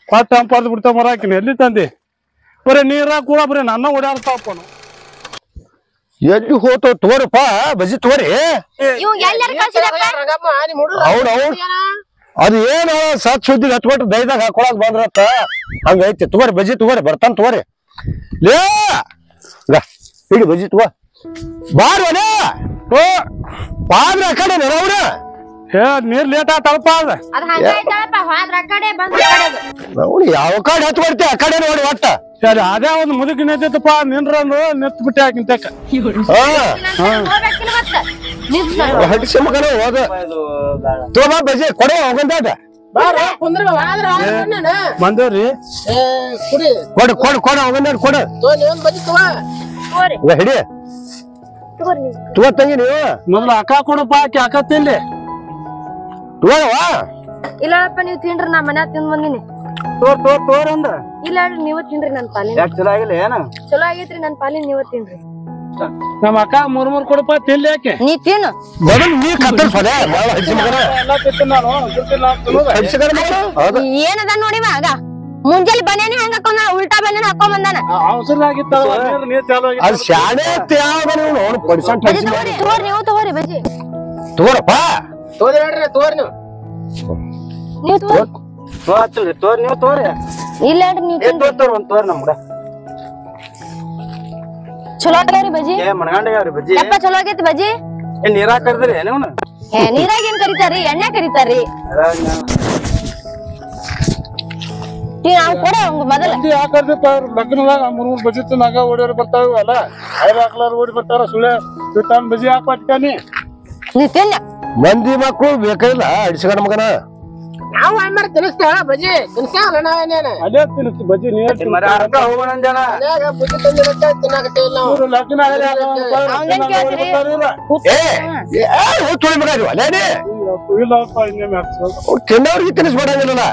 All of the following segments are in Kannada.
ಕೊಟ್ಟ ಹಂಪರ್ದು ಬಿಡ್ತಾವ ಮರಾಕಿನ ಎಲ್ಲಿ ತಂದಿ ಬರೀ ನೀರ ಕೂಡ ಬರೀ ನನ್ನ ಓಡಾಡ್ತಾವಪ್ಪ ಎಲ್ಲಿ ಹೋತೋ ತೋರಪ್ಪ ಬಜಿ ತೋರಿ ಹೌದೌದು ಅದು ಏನು ಸತ್ ಸುದ್ದಿ ಹಚ್ಕೊಟ್ಟು ದೈದಾಗ ಹಾಕೊಳಕ್ ಬಂದ್ರತ್ತ ಹಂಗೈತಿ ತಗೋರಿ ಬಜಿ ತಗೋರಿ ಬರ್ತಾನ ತಗೋರಿ ಲೇ ಹಿಡಿ ಬಜಿ ತಗೋ ಬಾರ್ವಲೇ ಓ ಬಾದ್ರ ಆ ಕಡೆ ಅವ್ರ ಹೇ ನೀರ್ ಲೇಟ್ ಆತಳಪ್ಪ ಅವ್ನು ಯಾವ ಕಡೆ ಹಚ್ಕೊಡ್ತಿ ಆ ಕಡೆ ನೋಡಿ ಒಟ್ಟ ಸರಿ ಅದೇ ಒಂದು ಮುದುಕಿ ನೆತ್ತಪ್ಪ ನಿನ್ರಂದು ನೆತ್ ಬಿಟ್ಟೆ ಹಾಕಿಂತಕ್ಕ ಹಡಿಸಿ ಮಗನ ಹೋದ ತೋಬ ಬಜಿ ಕೊಡ ಹೋಗಂದಾಟ ಬಂದೇವ್ರಿ ಕೊಡ ಕೊಡ ಕೊಡ ಹೋಗಂದಾಟ ಕೊಡ ಹಿಡಿ ತಗೋ ತಂಗಿ ನೀವು ಮೊದ್ಲು ಅಕ್ಕ ಕೊಡಪ್ಪ ಆಕಿ ಅಕ್ಕ ತಿನ್ಲಿ ತಗೋವಾ ಇಲ್ಲಪ್ಪ ನೀವ್ ತಿನ್ರಿ ನಾ ಮನ್ಯಾಗ ತಿಂದ್ ಬಂದಿನಿ ತೋರ್ ಅಂದ್ರ ಇಲ್ಲ ನೀವ ತಿನ್ರಿ ನನ್ ಪಾಲಿನ ಚಲೋ ಆಗಿಲ್ಲ ಏನ ಚಲೋ ಆಗೈತ್ರಿ ನನ್ ಪಾಲಿನ ನೀವ ತಿನ್ರಿ ನಮ್ಮ ಅಕ್ಕ ಮೂರ್ ಕೊಡಪ್ಪ ತಿನ್ಲಿ ಯಾಕೆ ನೀ ತಿನ್ನು ಮೊದಲು ನೀ ಕತ್ತಲ್ ಸೊಲೆ ಹಡಿಸಿ ಮಗನ ಏನದ ನೋಡಿ ಆಗ ಮುಂಜಾನೆ ಬನ್ಯಾನಿ ಹೆಂಗ ಹಾಕೊಂಡ ಉಲ್ಟಾ ಬನ್ಯಾನ ಹಾಕೊಂಡ್ ಬಂದಾನ ಅದು ಶಾಣೆ ನೋಡು ಪರ್ಸೆಂಟ್ ತಗೋರಿ ನೀವು ತಗೋರಿ ಬಜ್ಜಿ ತಗೋರಪ್ಪ ನೀವು ತಗೋರಿ ಇಲ್ಲ ನೀವು ಚಲೋ ಆಗ್ಯಾವ್ರಿ ಬಜ್ಜಿ ಯಪ್ಪ ಚಲೋ ಆಗೈತಿ ಬಜ್ಜಿ ನೀರಾಗ ಕರ್ದ್ರಿ ನೀವು ನೀರಾಗ ಏನ್ ಕರಿತಾರಿ ಎಣ್ಣೆ ಕರಿತಾರಿ ನಾವು ಕೊಡ ಮೊದಲ ಲಗ್ನದಾಗ ಮೂರ್ ಬಜಿ ತಿನ್ನಾಗ ಓಡಿಯವ್ರು ಬರ್ತಾವಲ್ಲ ಐದು ಹಾಕ್ಲಾರ ಓಡಿ ಬರ್ತಾರ ಸುಳ್ಳೆ ಬಿಟ್ಟಾನ್ ಬಜಿ ಹಾಕಿ ನೀ ತಿನ್ನ ಮಂದಿ ಮಕ್ಕಳು ಬೇಕಾಗಿಲ್ಲ ಅಡಿಸಿಗಣ ಮಗನ ನಾವು ಮಾಡಿ ತಿನ್ನಿಸ್ತೇವ ಬಜ್ಜಿ ತಿನ್ಸಾವಲ್ಲ ನಾವೇನೇನ ಅದೇ ತಿನ್ನಿಸ್ತಿ ಬಜಿ ನೀರ್ ಬುದ್ಧಿ ತಂದಿರುತ್ತೆ ತಿನ್ನಾಕತ್ತೇವ್ ನಾವು ತಿನ್ನವ್ರಿಗೆ ತಿನ್ನಿಸ್ಬೇಡಂಗಿಲ್ಲ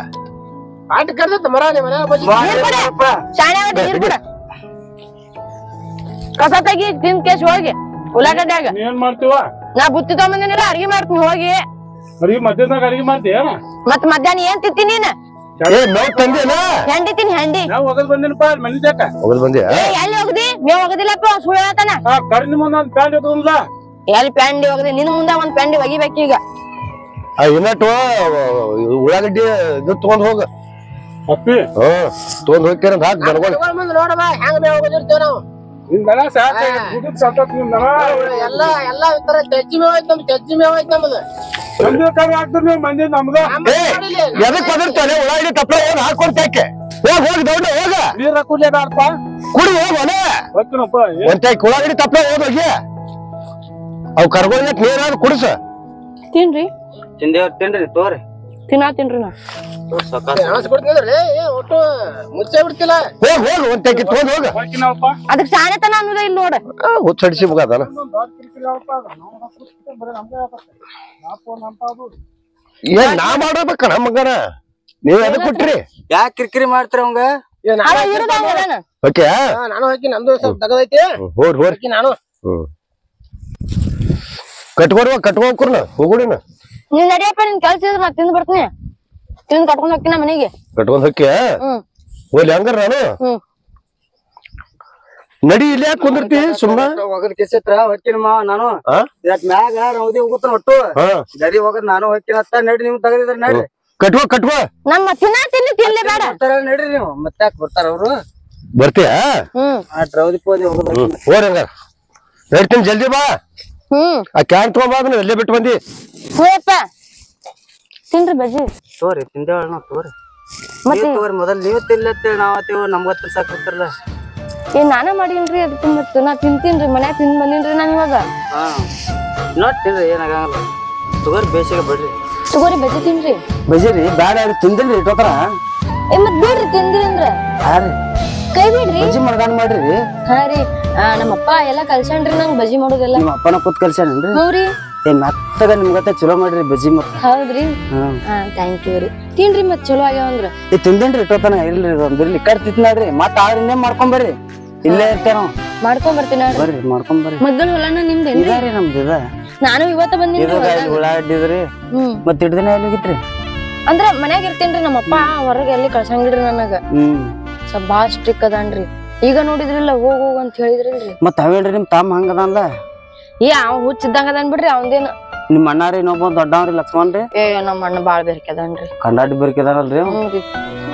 ಆಟ ಕರ್ದತ್ತ ಮರ ಮನೆ ಬಜ್ಜಿ ಕಸ ತೆಗಿ ತಿನ್ ಕೇಸ್ ಹೋಗಿ ಉಳ್ಳಾಗಡ್ಯಾಗ ಏನ್ ಮಾಡ್ತೀವ ನಾ ಬುತ್ತಿ ತಗೊಂಬಂದಿನಿಲ್ಲ ಅಡಿಗೆ ಮಾಡ್ತೀನಿ ಹೋಗಿ ಅಡಿಗೆ ಮಧ್ಯಾಹ್ನದಾಗ ಅಡಿಗೆ ಮಾಡ್ತೀಯ ಮತ್ ಮಧ್ಯಾಹ್ನ ಏನ್ ತಿಂತೀನಿ ನೀನ್ ಹೆಂಡಿ ತಿನ್ ಹೆಂಡಿ ನಾವ್ ಹೋಗದ್ ಬಂದಿನಪ್ಪ ಮನಿ ಜಾಕ ಹೋಗದ್ ಬಂದಿ ಎಲ್ಲಿ ಹೋಗದಿ ನೀವ್ ಹೋಗದಿಲ್ಲಪ್ಪ ಸುಳ್ಳು ಹೇಳ್ತಾನ ಕರ್ನಿ ಮುಂದ ಒಂದ್ ಪ್ಯಾಂಟ್ ಇದ್ರಲ್ಲ ಎಲ್ಲಿ ಪ್ಯಾಂಡಿ ಹೋಗದಿ ನಿನ್ ಮುಂದೆ ಒಂದ್ ಪ್ಯಾಂಡಿ ಒಗಿಬೇಕೀಗ ಇನ್ನಟ್ಟು ಉಳ್ಳಾಗಡ್ಡಿ ಇದು ತಗೊಂಡ್ ಹೋಗ ಅಪ್ಪಿ ತಗೊಂಡ್ ಹೋಗ್ತಾರ ಹಾಕ್ ಬರ್ಬೋದು ಮುಂದೆ ನೋಡಮ್ಮ ಹೆಂಗ್ ಬೇ ಹೋಗೋದಿರ್ತೇವ್ ನಾವು ಎಲ್ಲಾ ಎಲ್ಲಾ ತರ ಚಜ್ಜಿ ಮೇವ್ ಐತ್ ನಮ್ದು ಚಜ್ಜಿ ಮೇವ್ ಐತ್ ನಮ್ದು ಮಂದಿ ನಮ್ದ ಎದಕ್ ಬದಿರ್ತಾನೆ ಉಳ್ಳಾಗಡ್ಡಿ ತಪ್ಪಲ ಹೋಗಿ ಹಾಕೊಡ್ತಾಕೆ ಹೋಗಿ ದೌಡ ಹೋಗ ನೀರ ಕುಡಿಯಪ್ಪ ಕುಡಿ ಹೋಗೋನೆ ಒಂದ್ ಉಳ್ಳಾಗಡ್ಡಿ ತಪ್ಪಲ ಹೋಗಿ ಅವ್ ಕರ್ಕೊಂಡ್ ನೀರಾದ್ರು ಕುಡಿಸ ತಿನ್ರಿ ತಿನ್ರಿ ತೋರಿ ತಿನ್ರಿ ನಾ ಒಟ್ಟು ಮುಚ್ಚೆ ಬಿಡ್ತಿಲ್ಲ ಹೋಗ್ ಒಂದ್ ತಗೊಂಡ್ ಹೋಗ ಅದಕ್ ಶಾಣೆತನ ಅನ್ನೋದ ಇಲ್ಲಿ ನೋಡ ಹುಚ್ಚಡಿಸಿ ಮುಗಾದನ ಏನ್ ನಾ ಮಾಡ್ಬೇಕ ನಮಗನ ನೀವ್ ಎದಕ್ ಕೊಟ್ರಿ ಯಾಕೆ ಕಿರಿಕಿರಿ ಮಾಡ್ತಾರ ಅವಂಗ ಓಕೆ ನಾನು ಹಾಕಿ ನಮ್ದು ಸ್ವಲ್ಪ ತಗದೈತಿ ಹೋರಿ ನಾನು ಕಟ್ಕೋಕ್ರನ ಹೋಗುಡಿನ ನೀನ್ ನಡಿಯಪ್ಪ ನಿನ್ ಕೆಲ್ಸ ಇದ್ರ ನಾ ತಿಂದ್ ಬರ್ತೀನಿ ತಿಂದ್ ಕಟ್ಕೊಂಡ್ ಹೋಗ್ತೀನಿ ಮನೆಗೆ ಕಟ್ಕೊಂಡ್ ಹೋಗ್ಯ ಹೋಗ್ಲಿ ಹಂಗಾರ ನಾನು ನಡಿ ಇಲ್ಲಿ ಯಾಕೆ ಕುಂದಿರ್ತಿ ಸುಮ್ಮನೆ ಹೋಗದ್ ಕಿಸಿತ್ರ ಹೊಕ್ಕಿನ ಮಾವ ನಾನು ಮ್ಯಾಗ ರೌದಿ ಹೋಗುತ್ತಾನ ಒಟ್ಟು ಗರಿ ಹೋಗದ್ ನಾನು ಹೊಕ್ಕಿನತ್ತ ನಡಿ ನಿಮ್ ತಗದಿದ್ರ ನಡಿ ಕಟ್ಕೋ ನಮ್ಮ ತಿನ್ನಿ ತಿನ್ಲಿ ಬೇಡ ನಡ್ರಿ ನೀವು ಮತ್ತೆ ಯಾಕೆ ಬರ್ತಾರ ಅವ್ರು ಬರ್ತೀಯ ರೌದಿ ಪೋದಿ ಹೋಗೋದು ಹೋರಿ ಹಂಗಾರ ಹೇಳ್ತೀನಿ ಜಲ್ದಿ ಬಾ ಆ ಕ್ಯಾನ್ ತಗೊಂಬಾದ ಎಲ್ಲೇ ಬಿಟ್ಟು ಬಂದಿ ಹೋಯಪ್ಪ ತಿನ್ರಿ ಬಜ್ಜಿ ತೋರಿ ತಿಂದೇವ ತೋರಿ ತೋರಿ ಮೊದಲ್ ನೀವ್ ತಿನ್ಲತ್ತೇಳಿ ನಾವತ್ತೇವ ನಮ್ಗ ತಿನ್ಸಾಕತ್ತಿರಲ್ಲ ನಾನ ಮಾಡೀನ್ರಿ ಅದಕ್ಕೆ ಮತ್ತ ನಾ ತಿಂತೀನ್ರಿ ಮನ್ಯಾಗ ತಿಂದ್ ಬಂದಿನ್ರಿ ನಾನ್ ಇವಾಗ ನೋಡ್ ತಿನ್ರಿ ಏನಾಗಲ್ಲ ತಗೋರಿ ಬೇಸಿಗೆ ಬಿಡ್ರಿ ತಗೋರಿ ಬಜ್ಜಿ ತಿನ್ರಿ ಬಜ್ಜಿರಿ ಬ್ಯಾಡ ತಿಂದಿಲ್ರಿ ಇಟ್ಟೋತರ ಮತ್ ಬಿಡ್ರಿ ತಿಂದ್ರಿ ಅಂದ್ರ ಕೈ ಬಿಡ್ರಿ ಬಜ್ಜಿ ಮಾಡ್ದಾನ ಮಾಡ್ರಿ ಹಾ ರೀ ನಮ್ಮಪ್ಪ ಎಲ್ಲಾ ಕಲ್ಸನ್ರಿ ನಂಗ್ ಬಜ್ಜಿ ಮಾಡೋದೆಲ್ಲ ನಿಮ್ಮ ಅಪ್ಪನ ಕೂತ್ ಕಲ್ಸ್ಯಾನೇನ್ರಿ ಹೌದ್ರಿ ಮತ್ತಗ ನಿಮ್ಗತ್ತ ಚಲೋ ಮಾಡ್ರಿ ಬಜ್ಜಿ ಮತ್ತ ಹೌದ್ರಿ ಥ್ಯಾಂಕ್ ಯು ರೀ ತಿನ್ರಿ ಮತ್ ಚಲೋ ಆಗ್ಯಾವಂದ್ರ ತಿಂದೇನ್ರಿ ಇಟ್ಟೋತನ ಇಲ್ರಿ ಒಂದಿರ್ಲಿ ಕಟ್ ತಿತ್ ನೋಡ್ರಿ ಮತ್ತ ಆದ್ರಿಂದ ಮಾಡ್ಕೊಂಡ್ ಬರ್ರಿ ಇಲ್ಲೇ ಇರ್ತೇವ್ ನಾವ್ ಮಾಡ್ಕೊಂಡ್ ಬರ್ತೀನಿ ನೋಡ್ರಿ ಬರ್ರಿ ಮಾಡ್ಕೊಂಡ್ ಬರ್ರಿ ಮಗ್ಗಲ್ ಹೊಲನ ನಿಮ್ದೇನ್ರಿ ಇದಾರಿ ನಮ್ದು ಇದ ನಾನು ಇವತ್ತ ಬಂದಿನಿ ಉಳ್ಳಾಗಡ್ಡಿದ್ರಿ ಮತ್ ಹಿಡ್ದಿನ ಎಲ್ಲಿ ಹೋಗಿತ್ರಿ ಅಂದ್ರ ಮನ್ಯಾಗ ಇರ್ತೇನ್ರಿ ನಮ್ಮಪ್ಪ ಹೊರಗೆ ಎಲ್ಲಿ ಕಳ್ಸಂಗಿಲ್ರಿ ನನಗ ಸ್ವಲ್ಪ ಬಾಳ ಸ್ಟ್ರಿಕ್ ಅದಾನ್ರಿ ಈಗ ನೋಡಿದ್ರಿಲ್ಲ ಹೋಗ್ ಅಂತ ಹೇಳಿದ್ರಿಲ್ರಿ ಮತ್ ಅವೇಳ್ರಿ ನಿಮ್ ತಮ್ಮ ಹಂಗದನ್ಲ ಅವ್ ಹುಚ್ಚಿದ್ದಂಗ ಅದನ್ ಬಿಡ್ರಿ ಅವಂದೇನ ನಿಮ್ ಅಣ್ಣಾರಿ ಇನ್ನೊಬ್ಬ ದೊಡ್ಡವ್ರಿ ಲಕ್ಷ್ಮಣ್ ರೀ ನಮ್ಮ ಅಣ್ಣ ಬಾಳ ಬೇರ್ಕದನ್ರಿ ಕಂಡಾಡಿ ಬರ್ಕಿದಾನಲ್ರಿ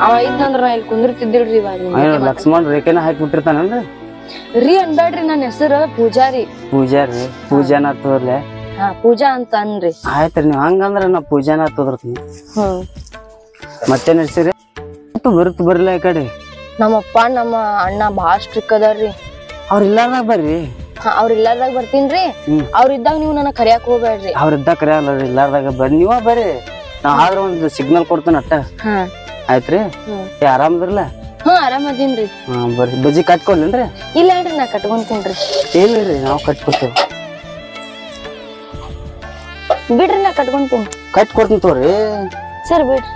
ಅವ ಇದ್ನಂದ್ರ ನಾ ಇಲ್ಲಿ ಕುಂದಿರ್ತಿದ್ದಿಲ್ರಿ ಇವಾಗ ಲಕ್ಷ್ಮಣ್ ರೇಖೆನ ಹಾಕಿ ಬಿಟ್ಟಿರ್ತಾನಲ್ರಿ ರೀ ಅನ್ಬೇಡ್ರಿ ನನ್ನ ಹೆಸರು ಪೂಜಾರಿ ಪೂಜಾರಿ ಪೂಜಾನ ತೋರ್ಲೆ ಪೂಜಾ ಅಂತ ಅನ್ರಿ ಆಯ್ತ್ರಿ ನೀವ್ ಹಂಗಂದ್ರ ನಾ ಪೂಜಾನ ತೋದ್ರತೀನಿ ಮತ್ತೆ ನಡ್ಸಿರಿ ಬರುತ್ತ ಬರ್ಲಿಲ್ಲ ಈ ಕಡೆ ನಮ್ಮಪ್ಪ ನಮ್ಮ ಅಣ್ಣ ಬಾಳ ಸ್ಟ್ರಿಕ್ ಅದಾರ್ರಿ ಅವ್ರ ಇಲ್ಲಾರ್ದಾಗ ಬರ್ರಿ ಅವ್ರ ಇಲ್ಲಾರ್ದಾಗ ಬರ್ತೀನ್ರಿ ಅವ್ರ ಇದ್ದಾಗ ನೀವು ನನಗ್ ಕರಿಯಾಕ್ ಹೋಗ್ಬೇಡ್ರಿ ಅವ್ರ ಇದ್ದಾಗ ಕರಿಯಲ್ಲ ಇಲ್ಲಾರ್ದಾಗ ಬರ್ರಿ ನೀವ ಬರ್ರಿ ನಾ ಆದ್ರ ಒಂದ್ ಸಿಗ್ನಲ್ ಕೊಡ್ತೇನೆ ಅಟ್ಟ ಆಯ್ತ್ರಿ ಆರಾಮದ್ರಲ್ಲ ಆರಾಮ್ ಅದೀನ್ರಿ ಬರ್ರಿ ಬಜ್ಜಿ ಕಟ್ಕೊಡ್ಲೇನ್ರಿ ಇಲ್ಲ ಹೇಳ್ರಿ ನಾ ಕಟ್ಕೊಂತೀನ್ರಿ ಇಲ್ರಿ ನಾವ್ ಕಟ್ಕೊಡ್ತೇವ್ ಬಿಡ್ರಿ ನಾ ಕಟ್ಕೊಂತೀನಿ ಕಟ್ಕೊಡ್ತೀನಿ ತೋರಿ ಸರಿ ಬಿಡ್ರಿ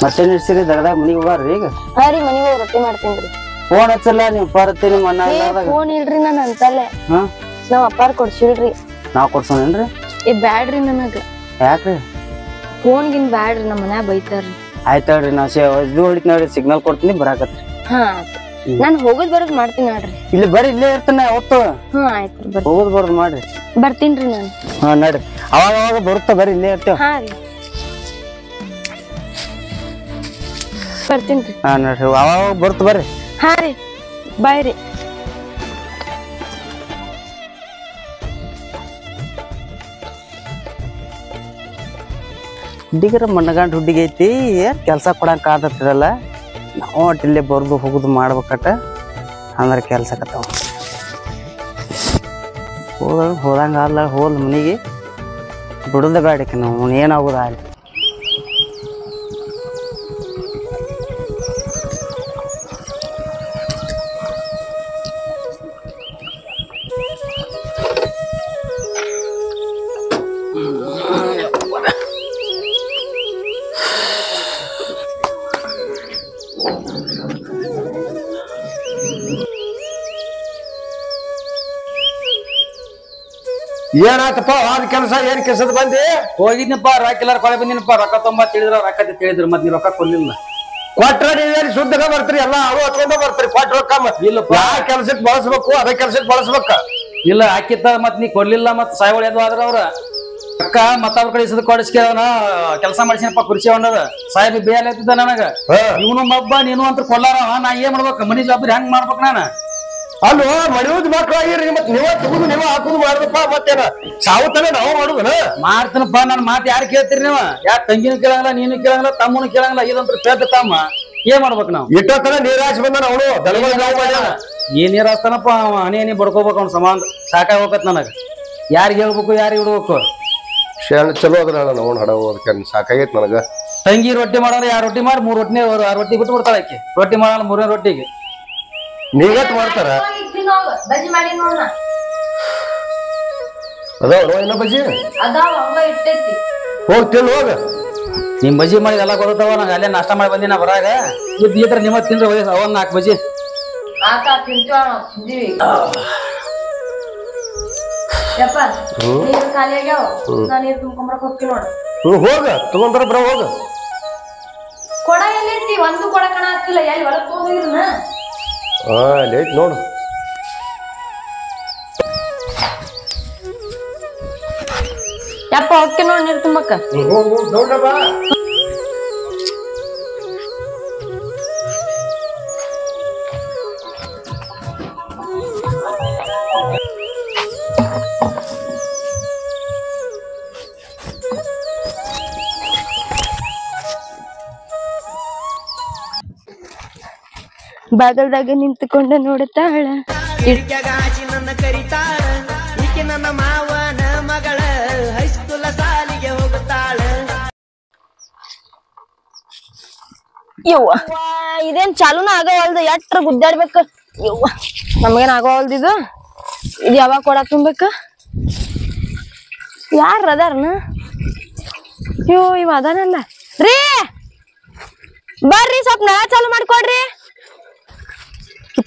ಮತ್ತೆ ನಡ್ಸಿರಿ ದಗದಾಗ ಮನಿಗ್ ಹೋಗಾರ್ರಿ ಈಗ ಹಾ ರೀ ಮನಿಗ್ ಹೋಗಿ ರೊಟ್ಟಿ ಮಾಡ್ತೀನ್ರಿ ಫೋನ್ ಹಚ್ಚಲ್ಲ ನೀವ್ ಬರತ್ತಿ ನಿಮ್ ಅಣ್ಣ ಇಲ್ಲಾರ್ದಾಗ ಫೋನ್ ಇಲ್ರಿ ನಾನ್ ಅಂತಲ್ಲೇ ನಾವ್ ಅಪ್ಪಾರ್ ಕೊಡ್ಸಿಲ್ರಿ ನಾವ್ ಕೊಡ್ಸೋನೇನ್ರಿ ಬ್ಯಾಡ್ರಿ ನನಗ ಯಾಕ್ರಿ ಫೋನ್ ಗಿನ್ ಬ್ಯಾಡ್ರಿ ನಮ್ಮ ಮನ್ಯಾಗ ಬೈತಾರ್ರಿ ಆಯ್ತಾಳ್ರಿ ನಾ ಇದು ಹೊಡಿತ್ ನೋಡ್ರಿ ಸಿಗ್ನಲ್ ಕೊಡ್ತೀನಿ ಬರಾಕತ್ರಿ ನಾನ್ ಹೋಗೋದ್ ಬರೋದ್ ಮಾಡ್ತೀನಿ ನೋಡ್ರಿ ಇಲ್ಲಿ ಬರ್ರಿ ಇಲ್ಲೇ ಇರ್ತಾನ ಯಾವತ್ತು ಆಯ್ತ್ರಿ ಬರ್ರಿ ಹೋಗೋದ್ ಬರೋದ್ ಮಾಡ್ರಿ ಬರ್ತೀನ್ರಿ ನಾನು ನಡ್ರಿ ಅವಾಗ ಅವಾಗ ಬರುತ್ತ ಬರ್ರಿ ಇಲ್ಲೇ ಇರ್ತೇವ್ ಹಾ ರೀ ಬರ್ತೀನ್ರಿ ನಡ್ರಿ ಅವಾಗ ಬರುತ್ತ ಬರ್ರಿ ಹಾ ರೀ ಬಾಯ್ ರೀ ಹುಡುಗಿರ ಮಣ್ಣಗಂಡ್ ಹುಡುಗಿ ಐತಿ ಏನ್ ಕೆಲ್ಸ ಕೊಡಂಗ ಆದತ್ತಿರಲ್ಲ ನಾವು ಒಟ್ಟಿಲ್ಲೇ ಬರ್ದು ಹೋಗುದು ಮಾಡ್ಬೇಕಟ ಅಂದ್ರೆ ಕೆಲ್ಸ ಕತ್ತಾವ ಹೋದಂಗ ಅಲ್ಲ ಹೋಲ್ ಮನಿಗೆ ಬಿಡುದ ಬೇಡಕ್ಕೆ ನಾವು ಏನಾಗುದ ಅಲ್ಲಿ ಏನಾಯ್ತಪ್ಪ ಆದ್ ಕೆಲಸ ಏನ್ ಕೆಲ್ಸದ ಬಂದಿ ಹೋಗಿದ್ನಪ್ಪ ರಾಕಿಲ್ಲಾರ ಕೊಳೆ ಬಂದಿನಪ್ಪ ರೊಕ್ಕ ತೊಂಬ ತಿಳಿದ್ರ ರೊಕ್ಕ ತಿಳಿದ್ರು ಮತ್ ನೀ ರೊಕ್ಕ ಕೊಡ್ಲಿಲ್ಲ ಕೊಟ್ರ ನೀವೇನು ಶುದ್ಧಗ ಬರ್ತೀರಿ ಎಲ್ಲ ಅವು ಹಚ್ಕೊಂಡ ಬರ್ತೀರಿ ಕೊಟ್ಟ ರೊಕ್ಕ ಇಲ್ಲಪ್ಪ ಯಾವ ಕೆಲ್ಸಕ್ ಬಳಸ್ಬೇಕು ಅದೇ ಕೆಲ್ಸಕ್ ಬಳಸ್ಬೇಕ ಇಲ್ಲ ಹಾಕಿತ್ತ ಮತ್ ನೀ ಕೊಡ್ಲಿಲ್ಲ ಮತ್ ಸಾಯ್ವಳಿ ಅದು ಆದ್ರ ಅವ್ರ ಅಕ್ಕ ಮತ್ತ ಅವ್ರ ಕಡೆ ಕೊಡಿಸ್ಕೆ ಕೆಲಸ ಮಾಡಿಸಿನಪ್ಪ ಕುರ್ಚಿ ಹೊಂಡದ ಸಾಹೇಬ್ ಬೇಲ್ ಐತಿದ್ದ ನನಗ ಇವನು ಮಬ್ಬ ನೀನು ಅಂತ ಕೊಡ್ಲಾರ ನಾ ಏನ್ ಮಾಡ್ಬೇಕು ಮನಿ ಜವಾಬ್ದಾರಿ ಹೆಂಗ್ ಮಾಡ್ಬೇಕ್ ನಾನ ಅಲ್ಲೋ ಮಡಿಯುದ್ ಮಕ್ಳಾಗಿರಿ ಮತ್ ನೀವ ತಗುದು ನೀವ ಹಾಕುದು ಮಾಡ್ದಪ್ಪ ಮತ್ತೇನ ಸಾವುತನ ನಾವು ಮಾಡುದನ ಮಾಡ್ತೀನಪ್ಪ ನನ್ ಮಾತ್ ಯಾರು ಕೇಳ್ತೀರಿ ನೀವ ಯಾಕೆ ತಂಗಿನೂ ಕೇಳಂಗಿಲ್ಲ ನೀನು ಕೇಳಂಗಿಲ್ಲ ತಮ್ಮನು ಕೇಳಂಗಿಲ್ಲ ಇದಂತ್ರ ಪೇದ ತಮ್ಮ ಏನ್ ಮಾಡ್ಬೇಕು ನಾವು ಇಟ್ಟತನ ನೀರಾಜ್ ಬಂದಾನ ಅವನು ಏನ್ ನೀರ್ ಹಾಸ್ತಾನಪ್ಪ ಹನಿ ಹನಿ ಬಡ್ಕೋಬೇಕು ಅವ್ನ ಸಮಾನ ಸಾಕಾಗಿ ಹೋಗತ್ ನನಗ ಯಾರಿಗ್ ಹೇಳ್ಬೇಕು ಯಾರಿಗ್ ಇಡ್ಬೇಕು ಚಲೋ ಅದ್ರ ಅವ್ನು ಹಡ ಹೋದಕ್ಕೆ ಸಾಕಾಗೈತ್ ನನಗ ತಂಗಿ ರೊಟ್ಟಿ ಮಾಡೋಣ 2 ರೊಟ್ಟಿ ಮಾಡಿ 3 ರೊಟ್ಟಿನೇ ರೊಟ್ಟಿ ಬಿಟ್ಟು ಬಿಡ್ತಾಳ ಆಕಿ ರೊಟ್ಟಿ ಮಾಡಲ್ಲ 3ನೇ ರೊಟ್ಟಿಗೆ ನೀಗಟ್ ಮಾಡ್ತಾರ ಬಜ್ಜಿ ಮಾಡಿ ನೋಡ ಅದಾವ ಏನ ಬಜ್ಜಿ ಅದಾವ ಹಂಗ ಇಟ್ಟೈತಿ ಹೋಗ್ತಿಲ್ ಹೋಗ ನಿಮ್ ಬಜ್ಜಿ ಮಾಡಿ ಎಲ್ಲ ಗೊತ್ತಾವ ನಂಗೆ ಅಲ್ಲೇ ನಾಷ್ಟ ಮಾಡಿ ಬಂದಿನ ಬರಾಗ ಇದ್ರ ನಿಮ್ಮ ತಿಂದ್ರೆ ಅವನ್ 4 ಬಜ್ಜಿ ತಿಂತೀವಿ ಯಪ್ಪ ನೀರು ಖಾಲಿ ಆಗ್ಯಾವ ನಾ ನೀರು ತುಂಬ್ಕೊಂಬರಕ್ ಹೋಗ್ತೀನಿ ನೋಡು ಹೋಗ ತಗೊಂಡ್ರ ಬರ ಹೋಗ ಕೊಡ ಎಲ್ಲೈತಿ ಒಂದು ಕೊಡ ಕಣ ಆಗ್ತಿಲ್ಲ ಎಲ್ಲಿ ಹೊರಗ್ ತಗೊಂಡಿದ್ರನ ಲೇಟ್ ನೋಡು ಯಪ್ಪ ಹೋಗ್ತೀನಿ ನೋಡ್ ನೀರು ತುಂಬಕ್ಕ ಬಾಗಲ್ದಾಗ ನಿಂತುಕೊಂಡ ನೋಡುತ್ತಾಳ ನನ್ನ ಕರಿತಾಳ ಈಕೆ ನನ್ನ ಮಾವನ ಮಗಳ ಹೈಸ್ಕೂಲ ಸಾಲಿಗೆ ಹೋಗುತ್ತಾಳ ಯವ್ವ ಇದೇನ್ ಚಾಲೂನ ಆಗವಲ್ದು ಎಟ್ರ ಗುದ್ದಾಡ್ಬೇಕ ಯವ್ವ ನಮಗೇನ್ ಆಗವಲ್ದು ಇದು ಯಾವಾಗ ಕೊಡಾಕ್ ತುಂಬೇಕ ಯಾರ ಅದಾರನ ಇವ್ ಅದಾನಲ್ಲ ರೀ ಬರ್ರಿ ಸ್ವಲ್ಪ ನಳ ಚಾಲು ಮಾಡ್ಕೊಡ್ರಿ.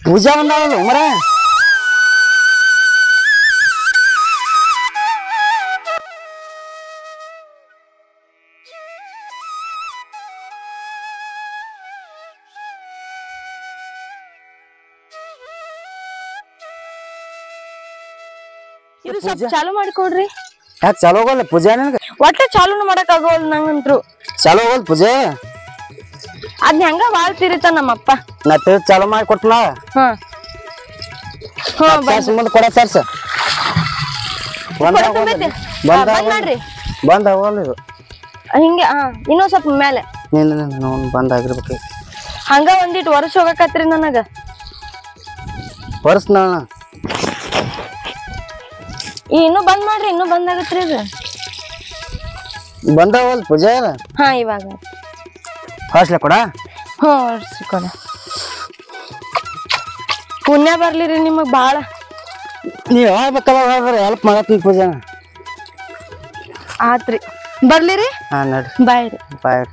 ಪೂಜಾ ಒಂದಾವಲ್ಲ ಮರ ಇದು ಸ್ವಲ್ಪ ಚಾಲು ಮಾಡ್ಕೊಡ್ರಿ. ಯಾಕೆ ಚಾಲು ಹೋಗಲ್ಲ ಪೂಜೆ ನನಗೆ ಒಟ್ಟ ಚಾಲೂನು ಮಾಡಕ್ ಆಗೋಲ್ ನಂಗಂತ್ರು. ಚಾಲು ಹೋಗಲ್ ಪೂಜೆ ಅದ್ನ ಹೆಂಗ ಬಾಳ್ ತಿರಿತ ನಮ್ಮಪ್ಪ. ನಾ ಚಾಲು ಮಾಡಿ ಕೊಟ್ಟನ ಹಾ ಮುಂದೆ ಕೊಡ ಸರ್ಸ ಬಂದ್ ಮಾಡ್ರಿ. ಬಂದ್ ಆಗೋಲ್ಲ ಇದು ಹಿಂಗೆ ಇನ್ನೊಂದ್ ಸ್ವಲ್ಪ ಮೇಲೆ ನೀನು ಬಂದ್ ಆಗಿರ್ಬೇಕು. ಹಂಗ ಒಂದಿಟ್ ವರ್ಷ ಹೋಗಕತ್ರಿ ನನಗ. ವರ್ಷ ನಾನ ಇನ್ನು ಬಂದ್ ಮಾಡ್ರಿ, ಇನ್ನು ಬಂದ್ ಆಗತ್ರಿ ಇದು. ಬಂದಾವಲ್ ಪೂಜೆ ಹಾ ಇವಾಗ ಹಾಸ್ಲೆ ಕೊಡ ಕೊಡ. ಪುಣ್ಯ ಬರ್ಲಿರಿ ನಿಮಗ್ ಬಾಳ. ನೀವ್ ಹೇಳ್ಬೇಕಲ್ಲ ಹೆಲ್ಪ್ ಮಾಡತ್ತೀನಿ ಪೂಜೆ ಆತ್ರಿ ಬರ್ಲಿರಿ. ಹಾ ನಡ್ರಿ ಬಾಯ್ ರೀ. ಬಾಯ್.